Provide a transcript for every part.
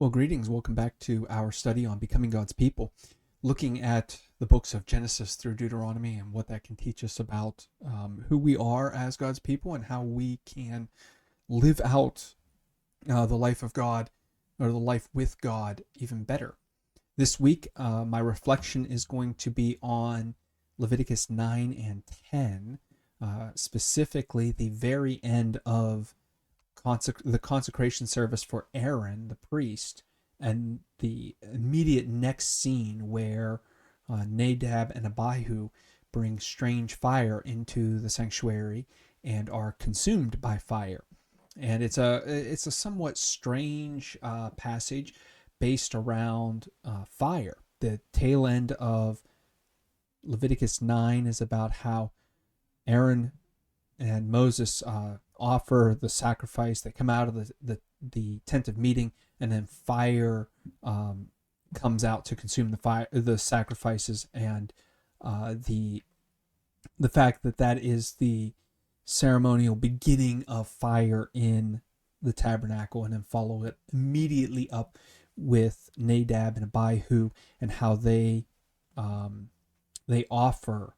Well, greetings. Welcome back to our study on becoming God's people, looking at the books of Genesis through Deuteronomy and what that can teach us about who we are as God's people and how we can live out the life of God or the life with God even better. This week, my reflection is going to be on Leviticus 9 and 10, specifically the very end of the consecration service for Aaron, the priest, and the immediate next scene where Nadab and Abihu bring strange fire into the sanctuary and are consumed by fire. And it's a somewhat strange passage based around fire. The tail end of Leviticus 9 is about how Aaron and Moses offer the sacrifice. They come out of the tent of meeting, and then fire comes out to consume the sacrifices, and the fact that is the ceremonial beginning of fire in the tabernacle, and then follow it immediately up with Nadab and Abihu and how they offer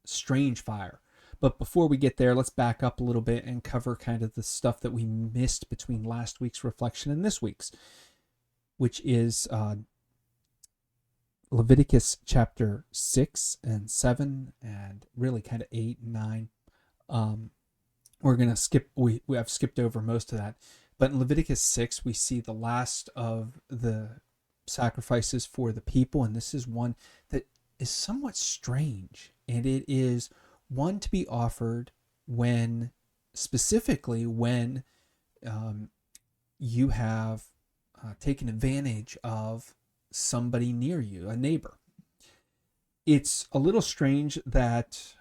strange fire. But before we get there, let's back up a little bit and cover kind of the stuff that we missed between last week's reflection and this week's, which is Leviticus chapter 6 and 7 and really kind of 8 and 9. We're going to skip, we have skipped over most of that. But in Leviticus 6, we see the last of the sacrifices for the people, and this is one that is somewhat strange, and it is one to be offered specifically when you have taken advantage of somebody near you, a neighbor. It's a little strange that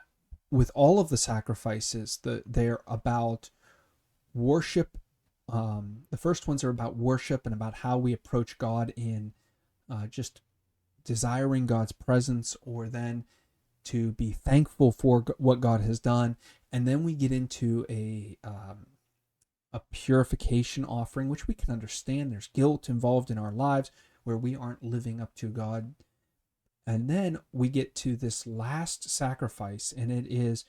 with all of the sacrifices, they're about worship. The first ones are about worship and about how we approach God in just desiring God's presence, or then to be thankful for what God has done. And then we get into a purification offering, which we can understand. There's guilt involved in our lives where we aren't living up to God. And then we get to this last sacrifice, and it is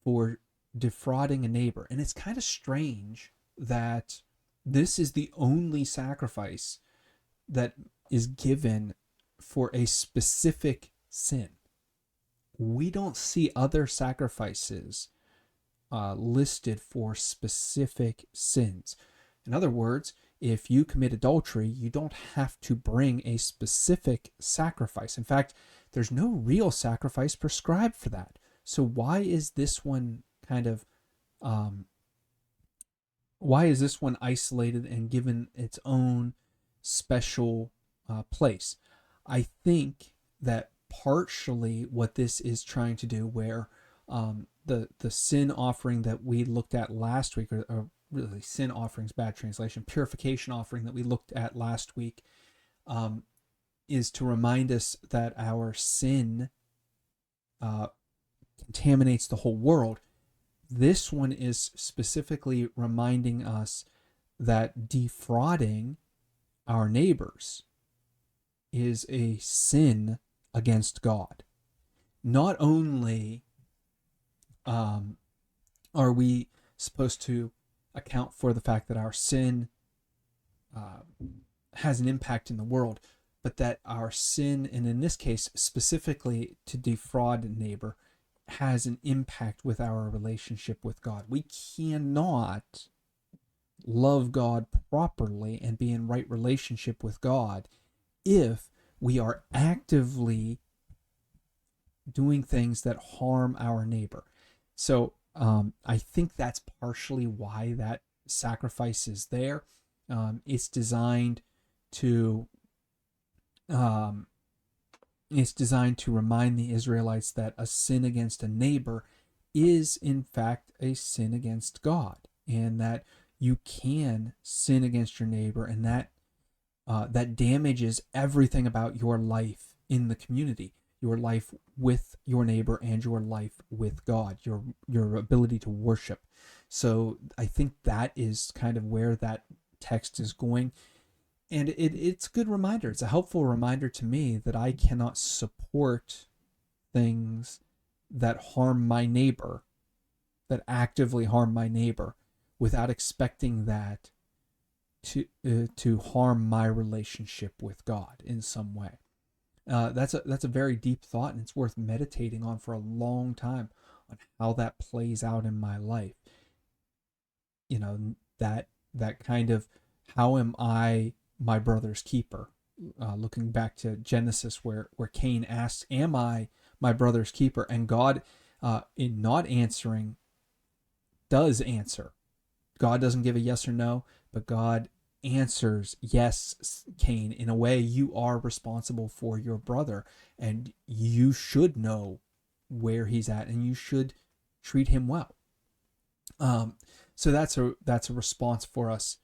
for defrauding a neighbor. And it's kind of strange that this is the only sacrifice that is given for a specific sin. We don't see other sacrifices listed for specific sins. In other words, if you commit adultery, you don't have to bring a specific sacrifice. In fact, there's no real sacrifice prescribed for that. So why is this one isolated and given its own special place? I think that partially what this is trying to do, where the sin offering that we looked at last week, or really sin offerings, bad translation, purification offering that we looked at last week, is to remind us that our sin contaminates the whole world. This one is specifically reminding us that defrauding our neighbors is a sin against God. Not only are we supposed to account for the fact that our sin has an impact in the world, but that our sin, and in this case specifically to defraud a neighbor, has an impact with our relationship with God. We cannot love God properly and be in right relationship with God if we are actively doing things that harm our neighbor. So I think that's partially why that sacrifice is there. It's designed to remind the Israelites that a sin against a neighbor is in fact a sin against God, and that you can sin against your neighbor, and that damages everything about your life in the community, your life with your neighbor, and your life with God, your ability to worship. So I think that is kind of where that text is going. And it's a good reminder. It's a helpful reminder to me that I cannot support things that harm my neighbor, that actively harm my neighbor, without expecting that to harm my relationship with God in some way. That's a very deep thought, and it's worth meditating on for a long time on how that plays out in my life. You know, that kind of, how am I my brother's keeper? Looking back to Genesis, where Cain asks, "Am I my brother's keeper?" And God, in not answering, does answer. God doesn't give a yes or no, but God answers, "Yes, Cain, in a way you are responsible for your brother, and you should know where he's at, and you should treat him well." Um, so that's a response for us.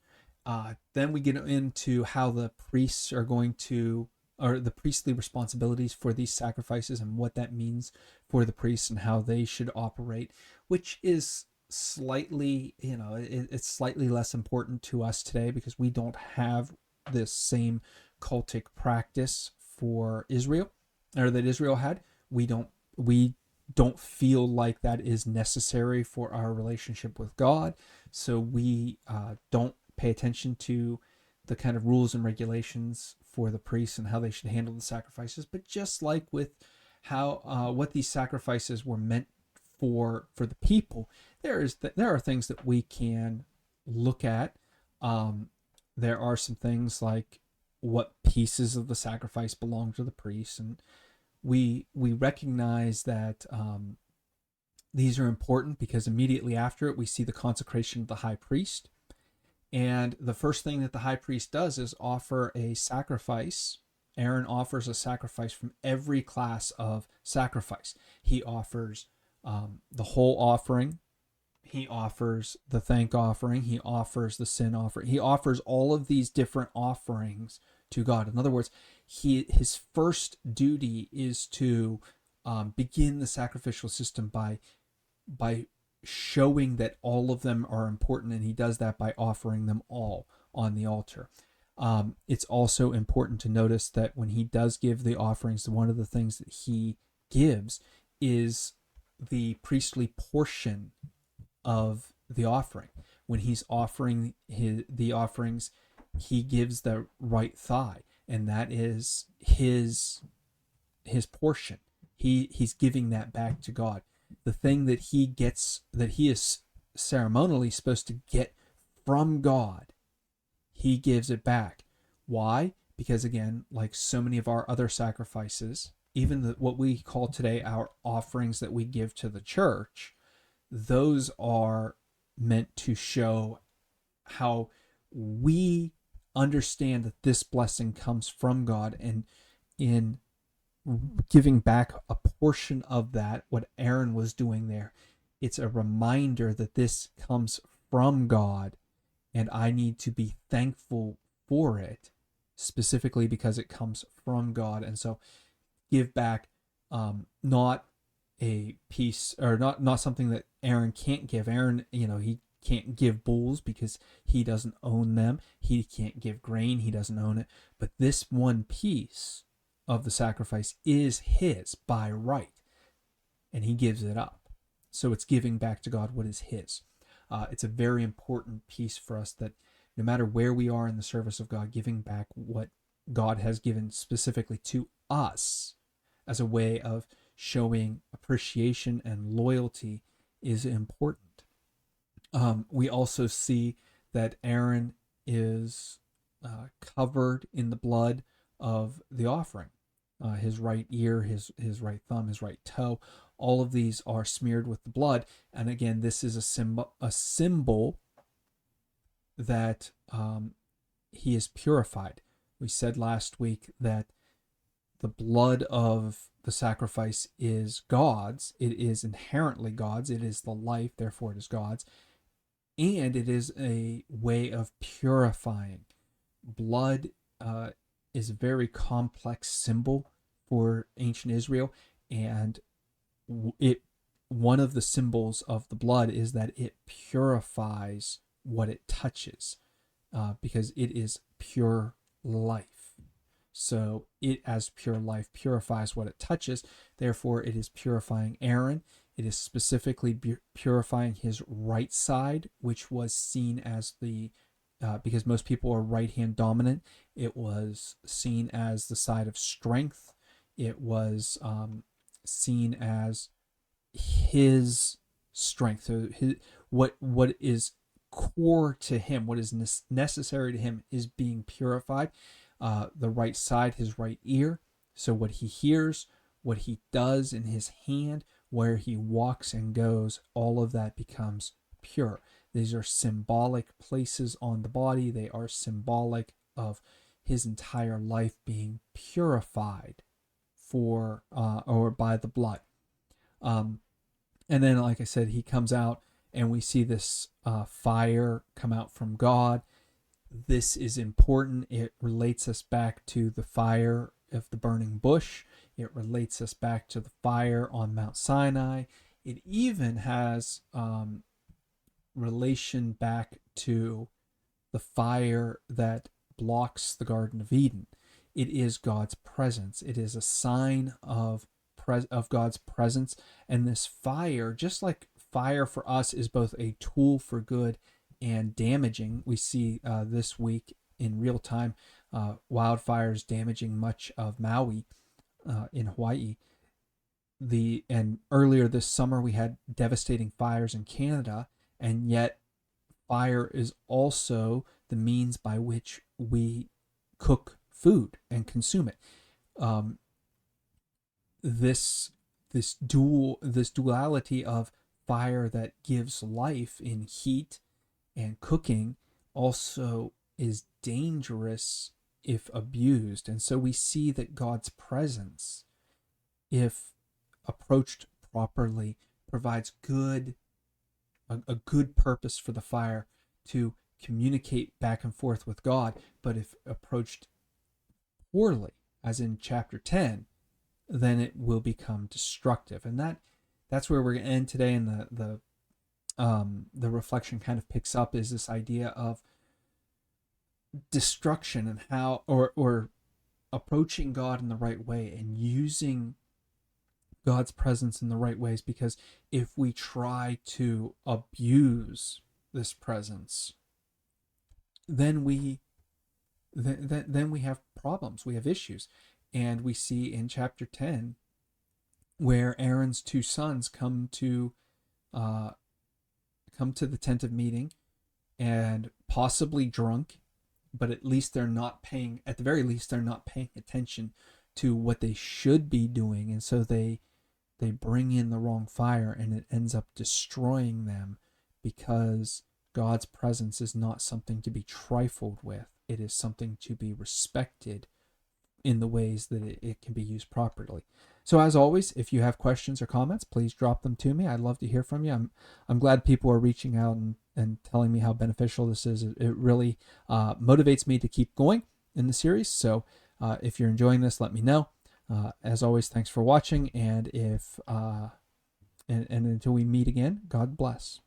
Then we get into how the priests are going to, or the priestly responsibilities for these sacrifices, and what that means for the priests and how they should operate, which is slightly, it's slightly less important to us today because we don't have this same cultic practice for Israel, or that Israel had. We don't feel like that is necessary for our relationship with God, so we don't pay attention to the kind of rules and regulations for the priests and how they should handle the sacrifices. But just like with how what these sacrifices were meant for the people, there are things that we can look at. There are some things like what pieces of the sacrifice belong to the priests, and we recognize that these are important because immediately after it we see the consecration of the high priest. And the first thing that the high priest does is offer a sacrifice. Aaron offers a sacrifice from every class of sacrifice. He offers the whole offering. He offers the thank offering. He offers the sin offering. He offers all of these different offerings to God. In other words, his first duty is to begin the sacrificial system by showing that all of them are important, and he does that by offering them all on the altar. It's also important to notice that when he does give the offerings, one of the things that he gives is the priestly portion of the offering. When he's offering the offerings, he gives the right thigh, and that is his portion. He's giving that back to God. The thing that he gets, that he is ceremonially supposed to get from God, he gives it back. Why? Because again, like so many of our other sacrifices, even what we call today our offerings that we give to the church, those are meant to show how we understand that this blessing comes from God, and in giving back a portion of that, what Aaron was doing there, it's a reminder that this comes from God, and I need to be thankful for it, specifically because it comes from God. And so give back, not a piece, or not something that Aaron can't give. Aaron, he can't give bulls because he doesn't own them. He can't give grain, he doesn't own it. But this one piece of the sacrifice is his by right, and he gives it up. So it's giving back to God what is his. It's a very important piece for us, that no matter where we are in the service of God, giving back what God has given specifically to us as a way of showing appreciation and loyalty is important. We also see that Aaron is covered in the blood of the offering. His right ear, his right thumb, his right toe, all of these are smeared with the blood. And again, this is a symbol that he is purified. We said last week that the blood of the sacrifice is God's. It is inherently God's. It is the life, therefore it is God's. And it is a way of purifying. Blood is a very complex symbol for ancient Israel, and one of the symbols of the blood is that it purifies what it touches, because it is pure life. So it, as pure life, purifies what it touches. Therefore, it is purifying Aaron. It is specifically purifying his right side, which was seen as because most people are right hand dominant, it was seen as the side of strength. It was seen as his strength. So what is core to him, what is necessary to him, is being purified. The right side, his right ear. So what he hears, what he does in his hand, where he walks and goes, all of that becomes pure. These are symbolic places on the body. They are symbolic of his entire life being purified or by the blood. And then, like I said, he comes out and we see this fire come out from God. This is important. It relates us back to the fire of the burning bush. It relates us back to the fire on Mount Sinai. It even has relation back to the fire that blocks the Garden of Eden. It is God's presence. It is a sign of God's presence. And this fire, just like fire for us is both a tool for good and damaging. We see this week in real time wildfires damaging much of Maui in Hawaii. And earlier this summer we had devastating fires in Canada, and yet fire is also the means by which we cook food and consume it. This duality of fire that gives life in heat and cooking also is dangerous if abused. And so we see that God's presence, if approached properly, provides a good purpose for the fire to communicate back and forth with God. But if approached poorly, as in chapter 10, then it will become destructive. And that's where we're going to end today. And the reflection kind of picks up is this idea of destruction and how, or approaching God in the right way and using God's presence in the right ways. Because if we try to abuse this presence, then we have problems, we have issues. And we see in chapter 10 where Aaron's two sons come to the tent of meeting, and possibly drunk, but at the very least they're not paying attention to what they should be doing. And so they bring in the wrong fire, and it ends up destroying them, because God's presence is not something to be trifled with. It is something to be respected in the ways that it can be used properly. So as always, if you have questions or comments, please drop them to me. I'd love to hear from you. I'm glad people are reaching out and telling me how beneficial this is. It really motivates me to keep going in the series. So if you're enjoying this, let me know. As always, thanks for watching. And until we meet again, God bless.